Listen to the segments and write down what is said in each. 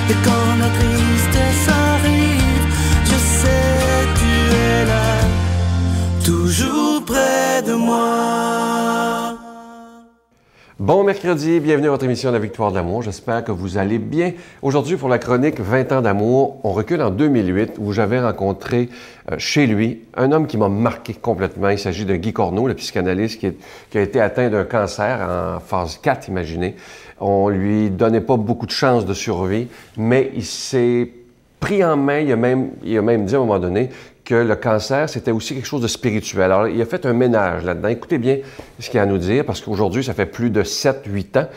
Et quand la tristesse arrive, je sais tu es là, toujours près de moi. Bon mercredi, bienvenue à votre émission La Victoire de l'amour. J'espère que vous allez bien. Aujourd'hui, pour la chronique 20 ans d'amour, on recule en 2008 où j'avais rencontré chez lui un homme qui m'a marqué complètement. Il s'agit de Guy Corneau, le psychanalyste qui a été atteint d'un cancer en phase 4, imaginez. On lui donnait pas beaucoup de chances de survie, mais il s'est pris en main. Il a même dit à un moment donné que le cancer, c'était aussi quelque chose de spirituel. Alors, il a fait un ménage là-dedans. Écoutez bien ce qu'il a à nous dire, parce qu'aujourd'hui, ça fait plus de 7-8 ans.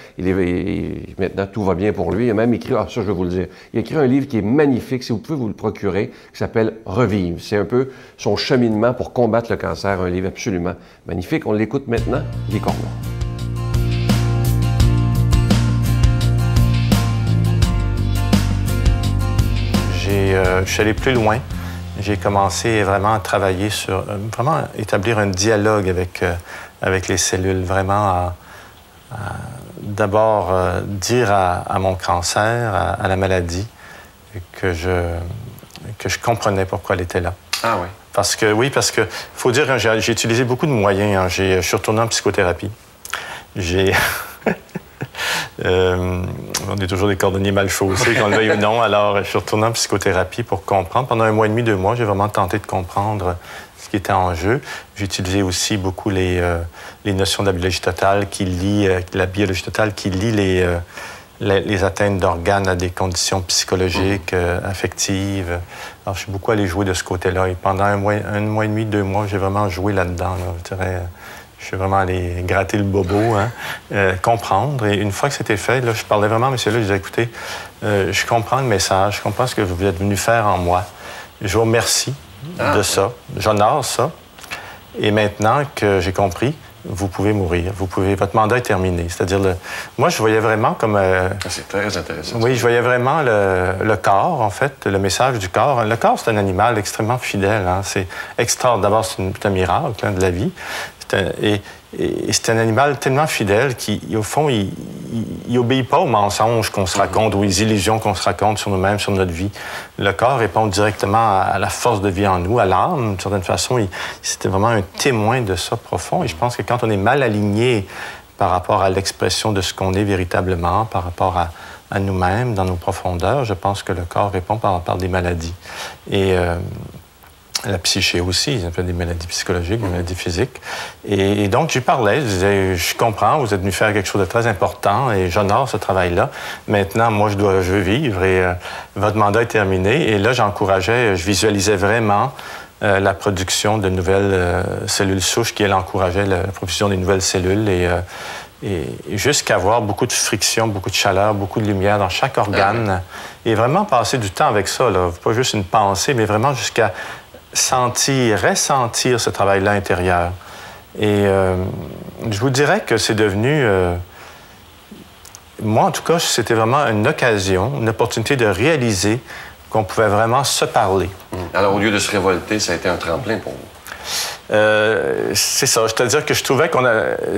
Maintenant, tout va bien pour lui. Il a même écrit, ça, je vais vous le dire. Il a écrit un livre qui est magnifique, si vous pouvez vous le procurer, qui s'appelle « Revivre ». C'est un peu son cheminement pour combattre le cancer, un livre absolument magnifique. On l'écoute maintenant, Guy Corneau. Je suis allé plus loin. J'ai commencé vraiment à travailler sur, vraiment établir un dialogue avec les cellules, vraiment d'abord dire à mon cancer, à la maladie, que je comprenais pourquoi elle était là. Ah oui? Parce que faut dire, j'ai utilisé beaucoup de moyens. Je suis retourné en psychothérapie. On est toujours des cordonniers mal chaussés, qu'on le veuille ou non. Alors, je suis retourné en psychothérapie pour comprendre. Pendant 1 mois et demi, 2 mois, j'ai vraiment tenté de comprendre ce qui était en jeu. J'ai utilisé aussi beaucoup les notions de la biologie totale qui lient les atteintes d'organes à des conditions psychologiques, affectives. Alors, je suis beaucoup allé jouer de ce côté-là. Et pendant 1 mois et demi, 2 mois, j'ai vraiment joué là-dedans, là, je dirais. Je suis vraiment allé gratter le bobo, comprendre. Et une fois que c'était fait, là, je parlais vraiment à monsieur-là, je disais, écoutez, je comprends le message, je comprends ce que vous êtes venu faire en moi. Je vous remercie de ça, j'honore ça. Et maintenant que j'ai compris, vous pouvez mourir, votre mandat est terminé. C'est-à-dire, moi, je voyais vraiment comme... C'est très intéressant. Oui, je voyais vraiment le corps, en fait, le message du corps. Le corps, c'est un animal extrêmement fidèle. C'est extraordinaire. D'abord, c'est un miracle de la vie. Et c'est un animal tellement fidèle qui, au fond, il obéit pas aux mensonges qu'on se raconte, aux illusions qu'on se raconte sur nous-mêmes, sur notre vie. Le corps répond directement à la force de vie en nous, à l'âme, d'une certaine façon. C'était vraiment un témoin de ça profond. Et je pense que quand on est mal aligné par rapport à l'expression de ce qu'on est véritablement, par rapport à nous-mêmes, dans nos profondeurs, je pense que le corps répond par des maladies. Et la psyché aussi, ils ont fait des maladies psychologiques, des maladies physiques. Et donc, j'y parlais, je disais, je comprends, vous êtes venu faire quelque chose de très important et j'honore ce travail-là. Maintenant, moi, je veux vivre et votre mandat est terminé. Et là, j'encourageais, je visualisais vraiment la production de nouvelles cellules souches qui, elle, encourageait la production des nouvelles cellules et jusqu'à avoir beaucoup de friction, beaucoup de chaleur, beaucoup de lumière dans chaque organe. Et vraiment passer du temps avec ça, là. Pas juste une pensée, mais vraiment jusqu'à ressentir ce travail-là intérieur. Et je vous dirais que c'est devenu... moi, en tout cas, c'était vraiment une occasion, une opportunité de réaliser qu'on pouvait vraiment se parler. Alors, au lieu de se révolter, ça a été un tremplin pour vous? C'est ça. C'est-à-dire que je trouvais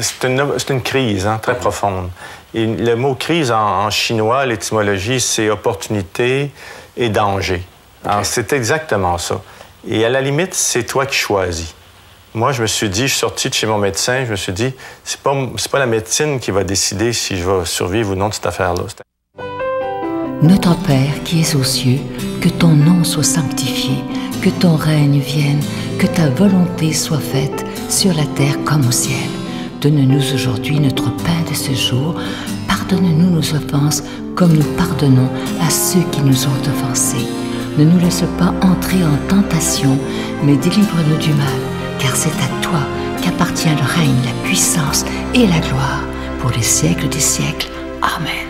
c'est une crise très profonde. Et le mot crise en chinois, l'étymologie, c'est opportunité et danger. Alors, c'est exactement ça. Et à la limite, c'est toi qui choisis. Moi, je me suis dit, je suis sorti de chez mon médecin, je me suis dit, c'est pas la médecine qui va décider si je vais survivre ou non de cette affaire-là. Notre Père qui es aux cieux, que ton nom soit sanctifié, que ton règne vienne, que ta volonté soit faite sur la terre comme au ciel. Donne-nous aujourd'hui notre pain de ce jour. Pardonne-nous nos offenses comme nous pardonnons à ceux qui nous ont offensés. Ne nous laisse pas entrer en tentation, mais délivre-nous du mal, car c'est à toi qu'appartient le règne, la puissance et la gloire pour les siècles des siècles. Amen.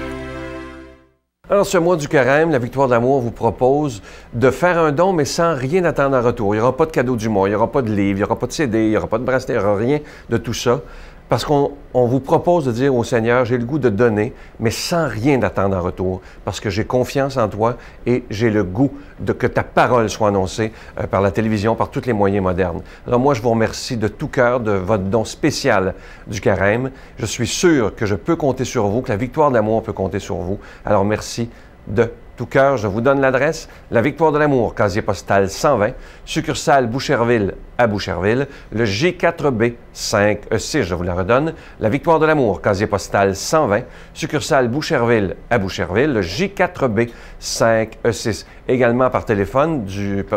Alors, ce mois du carême, la Victoire de l'amour vous propose de faire un don, mais sans rien attendre en retour. Il n'y aura pas de cadeau du mois, il n'y aura pas de livre, il n'y aura pas de CD, il n'y aura pas de bracelet, il n'y aura rien de tout ça. Parce qu'on vous propose de dire au Seigneur, j'ai le goût de donner, mais sans rien attendre en retour, parce que j'ai confiance en toi et j'ai le goût de que ta parole soit annoncée par la télévision, par tous les moyens modernes. Alors moi, je vous remercie de tout cœur de votre don spécial du carême. Je suis sûr que je peux compter sur vous, que la Victoire de l'amour peut compter sur vous. Alors merci de tout cœur, je vous donne l'adresse. La Victoire de l'amour, casier postal 120, succursale Boucherville à Boucherville, le G4B 5E6, je vous la redonne. La Victoire de l'amour, casier postal 120, succursale Boucherville à Boucherville, le J4B 5E6. Également par téléphone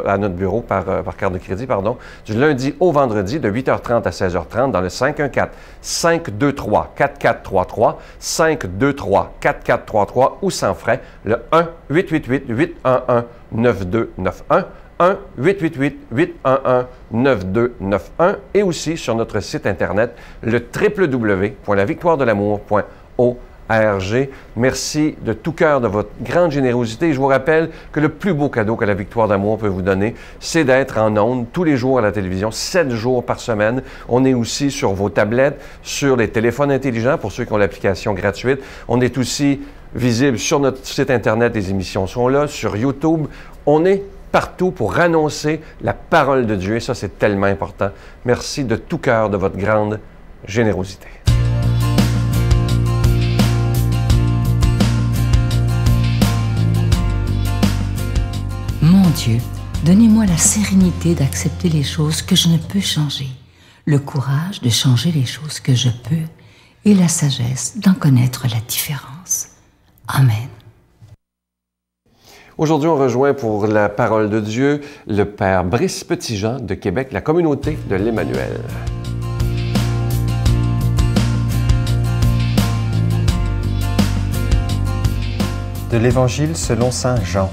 à notre bureau, par carte de crédit, pardon, du lundi au vendredi de 8h30 à 16h30 dans le 514-523-4433, 523-4433 ou sans frais, le 1-888-811-9291, 1-888-811-9291 et aussi sur notre site Internet, le www.lavictoiredelamour.org. Merci de tout cœur de votre grande générosité. Je vous rappelle que le plus beau cadeau que la Victoire d'amour peut vous donner, c'est d'être en ondes tous les jours à la télévision, 7 jours par semaine. On est aussi sur vos tablettes, sur les téléphones intelligents pour ceux qui ont l'application gratuite. On est aussi visible sur notre site Internet, les émissions sont là, sur YouTube. On est partout pour annoncer la parole de Dieu et ça, c'est tellement important. Merci de tout cœur de votre grande générosité. Mon Dieu, donnez-moi la sérénité d'accepter les choses que je ne peux changer, le courage de changer les choses que je peux et la sagesse d'en connaître la différence. Amen. Aujourd'hui, on rejoint pour la parole de Dieu le Père Brice Petitjean de Québec, la communauté de l'Emmanuel. De l'Évangile selon saint Jean.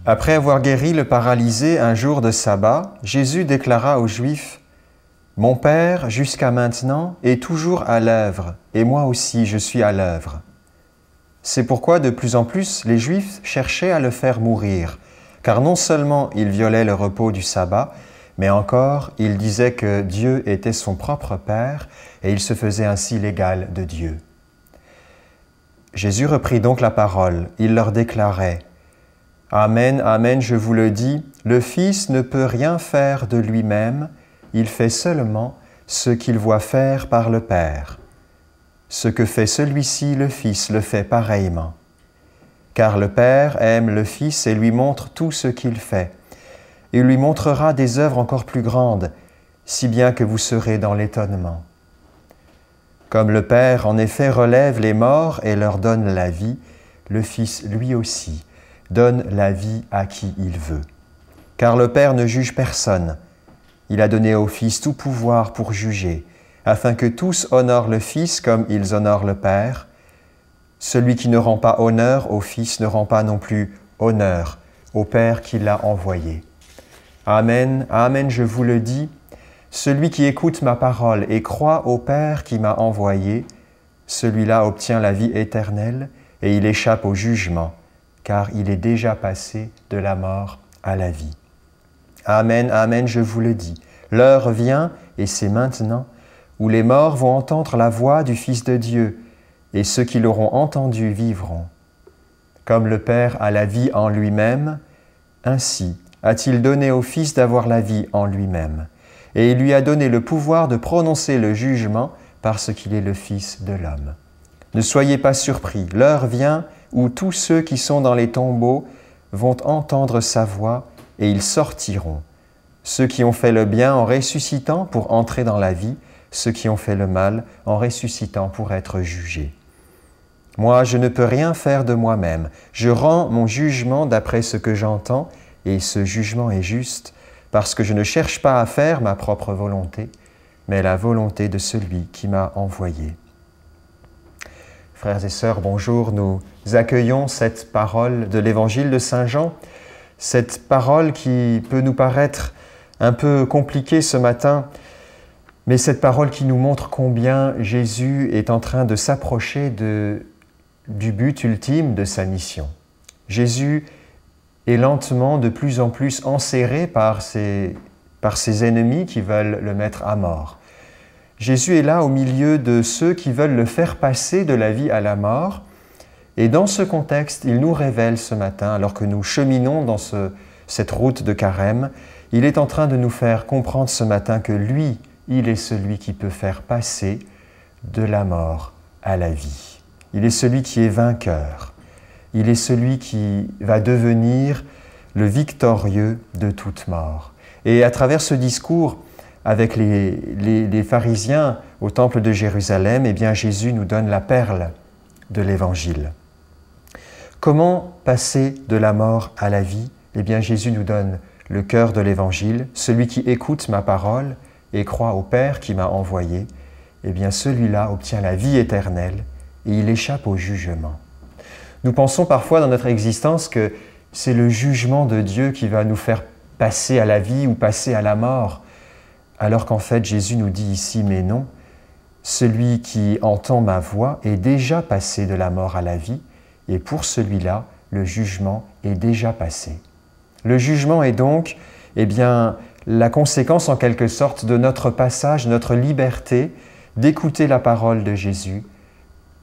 Après avoir guéri le paralysé un jour de sabbat, Jésus déclara aux Juifs : « Mon Père, jusqu'à maintenant, est toujours à l'œuvre, et moi aussi je suis à l'œuvre. » C'est pourquoi de plus en plus les Juifs cherchaient à le faire mourir, car non seulement il violait le repos du sabbat, mais encore il disait que Dieu était son propre Père, et il se faisait ainsi l'égal de Dieu. Jésus reprit donc la parole, il leur déclarait : Amen, amen, je vous le dis, le Fils ne peut rien faire de lui-même, il fait seulement ce qu'il voit faire par le Père. Ce que fait celui-ci, le Fils le fait pareillement. Car le Père aime le Fils et lui montre tout ce qu'il fait. Il lui montrera des œuvres encore plus grandes, si bien que vous serez dans l'étonnement. Comme le Père, en effet, relève les morts et leur donne la vie, le Fils, lui aussi, donne la vie à qui il veut. Car le Père ne juge personne. Il a donné au Fils tout pouvoir pour juger, afin que tous honorent le Fils comme ils honorent le Père. Celui qui ne rend pas honneur au Fils ne rend pas non plus honneur au Père qui l'a envoyé. Amen, amen, je vous le dis, celui qui écoute ma parole et croit au Père qui m'a envoyé, celui-là obtient la vie éternelle et il échappe au jugement, car il est déjà passé de la mort à la vie. Amen, amen, je vous le dis, l'heure vient, et c'est maintenant, où les morts vont entendre la voix du Fils de Dieu, et ceux qui l'auront entendu vivront. Comme le Père a la vie en lui-même, ainsi a-t-il donné au Fils d'avoir la vie en lui-même, et il lui a donné le pouvoir de prononcer le jugement parce qu'il est le Fils de l'homme. Ne soyez pas surpris, l'heure vient où tous ceux qui sont dans les tombeaux vont entendre sa voix et ils sortiront. Ceux qui ont fait le bien en ressuscitant pour entrer dans la vie, ceux qui ont fait le mal en ressuscitant pour être jugés. Moi, je ne peux rien faire de moi-même. Je rends mon jugement d'après ce que j'entends, et ce jugement est juste, parce que je ne cherche pas à faire ma propre volonté, mais la volonté de celui qui m'a envoyé. Frères et sœurs, bonjour, nous accueillons cette parole de l'Évangile de saint Jean, cette parole qui peut nous paraître un peu compliquée ce matin, mais cette parole qui nous montre combien Jésus est en train de s'approcher du but ultime de sa mission. Jésus est lentement de plus en plus enserré par ses ennemis qui veulent le mettre à mort. Jésus est là au milieu de ceux qui veulent le faire passer de la vie à la mort. Et dans ce contexte, il nous révèle ce matin, alors que nous cheminons dans cette route de Carême, il est en train de nous faire comprendre ce matin que lui, il est celui qui peut faire passer de la mort à la vie. Il est celui qui est vainqueur. Il est celui qui va devenir le victorieux de toute mort. Et à travers ce discours avec les pharisiens au temple de Jérusalem, eh bien Jésus nous donne la perle de l'Évangile. Comment passer de la mort à la vie? Eh bien Jésus nous donne le cœur de l'Évangile. Celui qui écoute ma parole et croit au Père qui m'a envoyé, eh bien celui-là obtient la vie éternelle et il échappe au jugement. Nous pensons parfois dans notre existence que c'est le jugement de Dieu qui va nous faire passer à la vie ou passer à la mort, alors qu'en fait Jésus nous dit ici, mais non, celui qui entend ma voix est déjà passé de la mort à la vie, et pour celui-là, le jugement est déjà passé. Le jugement est donc, eh bien, la conséquence en quelque sorte de notre passage, notre liberté d'écouter la parole de Jésus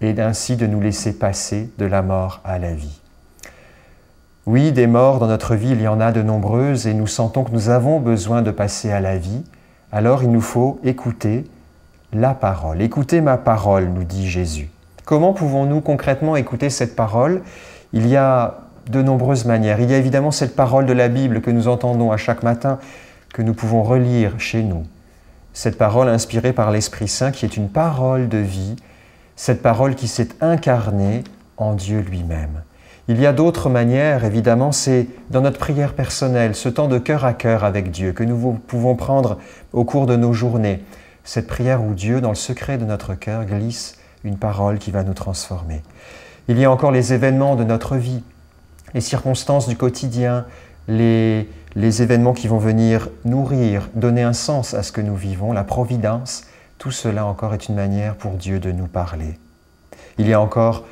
et ainsi de nous laisser passer de la mort à la vie. Oui, des morts dans notre vie, il y en a de nombreuses et nous sentons que nous avons besoin de passer à la vie. Alors il nous faut écouter la parole. Écoutez ma parole, nous dit Jésus. Comment pouvons-nous concrètement écouter cette parole? Il y a de nombreuses manières. Il y a évidemment cette parole de la Bible que nous entendons à chaque matin, que nous pouvons relire chez nous. Cette parole inspirée par l'Esprit Saint qui est une parole de vie, cette parole qui s'est incarnée en Dieu lui-même. Il y a d'autres manières, évidemment, c'est dans notre prière personnelle, ce temps de cœur à cœur avec Dieu que nous pouvons prendre au cours de nos journées. Cette prière où Dieu, dans le secret de notre cœur, glisse une parole qui va nous transformer. Il y a encore les événements de notre vie, les circonstances du quotidien, les événements qui vont venir nourrir, donner un sens à ce que nous vivons, la providence. Tout cela encore est une manière pour Dieu de nous parler. Il y a encore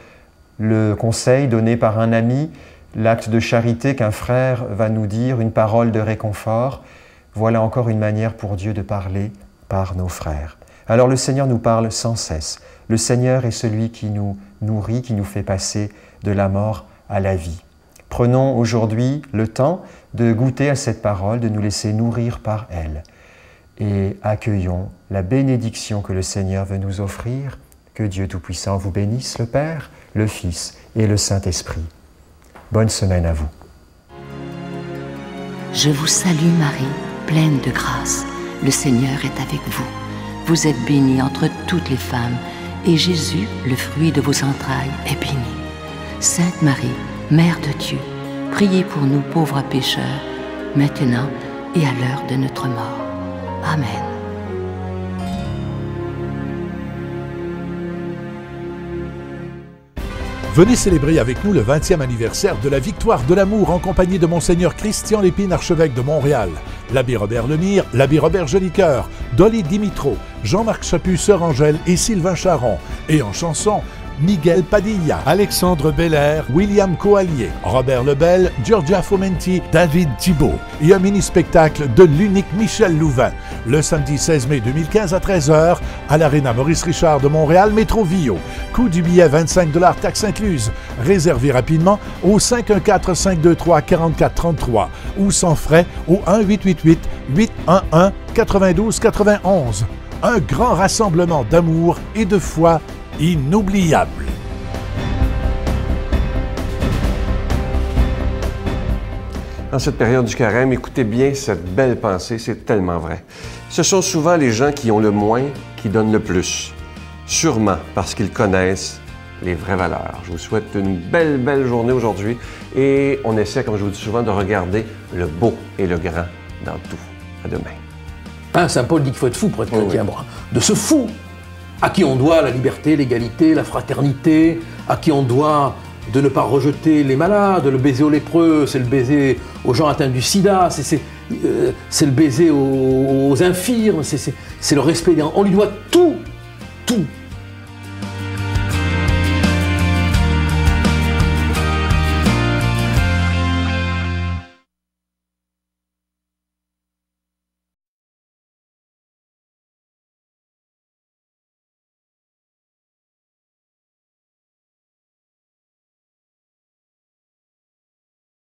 le conseil donné par un ami, l'acte de charité qu'un frère va nous dire, une parole de réconfort. Voilà encore une manière pour Dieu de parler par nos frères. Alors le Seigneur nous parle sans cesse. Le Seigneur est celui qui nous nourrit, qui nous fait passer de la mort à la vie. Prenons aujourd'hui le temps de goûter à cette parole, de nous laisser nourrir par elle. Et accueillons la bénédiction que le Seigneur veut nous offrir. Que Dieu Tout-Puissant vous bénisse, le Père, le Fils et le Saint-Esprit. Bonne semaine à vous. Je vous salue Marie, pleine de grâce. Le Seigneur est avec vous. Vous êtes bénie entre toutes les femmes, et Jésus, le fruit de vos entrailles, est béni. Sainte Marie, Mère de Dieu, priez pour nous pauvres pécheurs, maintenant et à l'heure de notre mort. Amen. Venez célébrer avec nous le 20e anniversaire de la Victoire de l'amour en compagnie de Monseigneur Christian Lépine, archevêque de Montréal, l'abbé Robert Lemire, l'abbé Robert Jolicoeur, Dolly Dimitro, Jean-Marc Chaput, Sœur Angèle et Sylvain Charon. Et en chanson, Miguel Padilla, Alexandre Belair, William Coallier, Robert Lebel, Giorgia Fomenti, David Thibault. Et un mini-spectacle de l'unique Michel Louvain, le samedi 16 mai 2015 à 13h à l'Arena Maurice Richard de Montréal, Métro Vio. Coût du billet 25 $, taxes incluses. Réservez rapidement au 514-523-4433 ou sans frais au 1-888-811-9291. Un grand rassemblement d'amour et de foi inoubliable. Dans cette période du carême, écoutez bien cette belle pensée, c'est tellement vrai. Ce sont souvent les gens qui ont le moins qui donnent le plus, sûrement parce qu'ils connaissent les vraies valeurs. Je vous souhaite une belle journée aujourd'hui et on essaie, comme je vous dis souvent, de regarder le beau et le grand dans tout. À demain. Saint Paul dit qu'il faut être fou pour être chrétien. Oui. De ce fou à qui on doit la liberté, l'égalité, la fraternité, à qui on doit de ne pas rejeter les malades, le baiser aux lépreux, c'est le baiser aux gens atteints du sida, c'est le baiser aux infirmes, c'est le respect des... On lui doit tout,